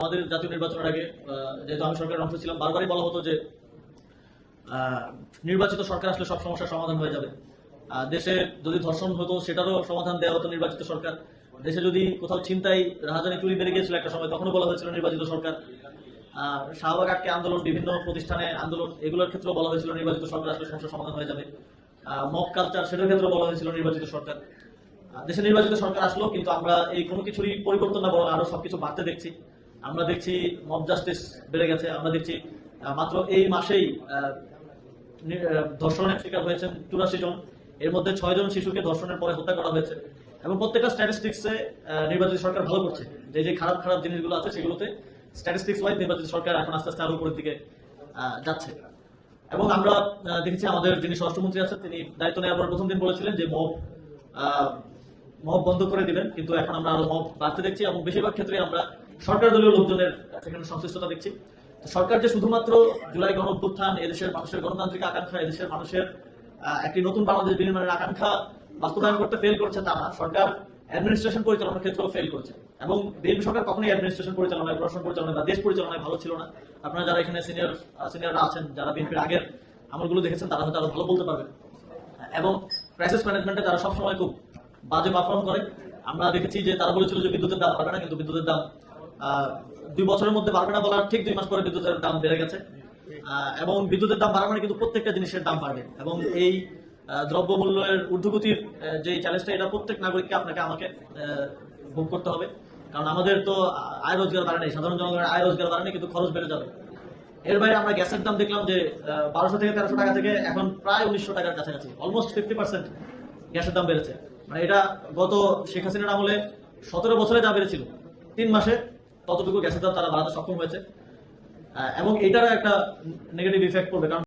আমাদের জাতীয় নির্বাচনের আগে যেহেতু আমি সরকারের অংশ ছিলাম, বারবারই বলা হতো যে নির্বাচিত সরকার আসলে সব সমস্যার সমাধান হয়ে যাবে। দেশে যদি ধর্ষণ হতো সেটারও সমাধান দেওয়া হতো নির্বাচিত সরকার। দেশে যদি কোথাও ছিনতাই, রাহাজানি, চুরি বেড়ে গিয়েছিল একটা সময়, তখনও বলা হয়েছিল নির্বাচিত সরকার। শাহবাগ আটকে আন্দোলন, বিভিন্ন প্রতিষ্ঠানে আন্দোলন, এগুলোর ক্ষেত্রে বলা হয়েছিল নির্বাচিত সরকার আসলে সমস্যার সমাধান হয়ে যাবে। মব কালচার, সেটার ক্ষেত্রে বলা হয়েছিল নির্বাচিত সরকার। দেশে নির্বাচিত সরকার আসলো, কিন্তু আমরা এই কোনো কিছুরই পরিবর্তন না বরং আরো সবকিছু বাড়তে দেখছি। আমরা দেখছি মব জাস্টিস বেড়ে গেছে। আমরা দেখছি মাত্র এই মাসেই ধর্ষণের শিকার হয়েছেন 84 জন। এর মধ্যে 6 জন শিশুকে ধর্ষণের পরে হত্যা করা হয়েছে। এবং প্রত্যেকটা স্ট্যাটিস্টিক্সে নির্বাচিত সরকার ভালো করছে। যে যে খারাপ খারাপ জিনিসগুলো আছে সেগুলোতে স্ট্যাটিস্টিক্স ওয়াইজ নির্বাচিত সরকার এখন আস্তে আস্তে আরো উপরের দিকে যাচ্ছে। এবং আমরা দেখেছি আমাদের যিনি স্বরাষ্ট্রমন্ত্রী আছেন, তিনি দায়িত্ব নেওয়ার পর প্রথম দিন বলেছিলেন যে মব বন্ধ করে দিবেন, কিন্তু এখন আমরা আরো মব বাড়তে দেখছি এবং বেশিরভাগ ক্ষেত্রে আমরা সরকার দলীয় লোকজনের সেখানে সংশ্লিষ্টতা দেখছি। সরকার যে শুধুমাত্র জুলাই গণ অভ্যুত্থান, এদেশের মানুষের গণতান্ত্রিক আকাঙ্ক্ষা, এদেশের মানুষের একটি নতুন বাংলাদেশ বিনির্মাণের আকাঙ্ক্ষা বাস্তবায়ন করতে ফেল করছে তা না, সরকার অ্যাডমিনিস্ট্রেশন পরিচালনার ক্ষেত্রেও ফেল করছে। এবং বিএনপি সরকার কখনোই অ্যাডমিনিস্ট্রেশন পরিচালনায়, প্রশাসন পরিচালনায় বা দেশ পরিচালনায় ভালো ছিল না। আপনারা যারা এখানে সিনিয়ররা আছেন, যারা বিএনপির আগের আমলগুলো দেখেছেন, তারা হয়তো আরো ভালো বলতে পারবেন। এবং ক্রাইসিস ম্যানেজমেন্টে তারা সবসময় খুব বাজে পারফর্ম করে। আমরা দেখেছি যে তারা বলেছিল যে বিদ্যুতের দাম বাড়বে না, কিন্তু বিদ্যুতের দাম 2 বছরের মধ্যে বাড়বে না বলার ঠিক 2 মাস পরে বিদ্যুতের দাম বেড়ে গেছে। এবং বিদ্যুতের দাম বাড়া মানে কিন্তু প্রত্যেকটা জিনিসের দাম বাড়বে। এবং এই দ্রব্যমূল্যের ঊর্ধ্বগতির যে চ্যালেঞ্জটা, এটা প্রত্যেক নাগরিককে, আপনাকে, আমাকে ভোগ করতে হবে। কারণ আমাদের তো আয় রোজগার বাড়ে নেই, সাধারণ জনগণের আয় রোজগার বাড়ে নেই, কিন্তু খরচ বেড়ে যাবে। এর বাইরে আমরা গ্যাসের দাম দেখলাম যে 1200 থেকে 1300 টাকা থেকে এখন প্রায় 1900 টাকার কাছাকাছি, অলমোস্ট 50% গ্যাসের দাম বেড়েছে। মানে এটা গত শেখ হাসিনার আমলে 17 বছরে যা বেড়েছিল, 3 মাসে ততটুকু গ্যাসের দাম তারা বাড়াতে সক্ষম হয়েছে। এবং এটার একটা নেগেটিভ ইফেক্ট পড়বে। কারণ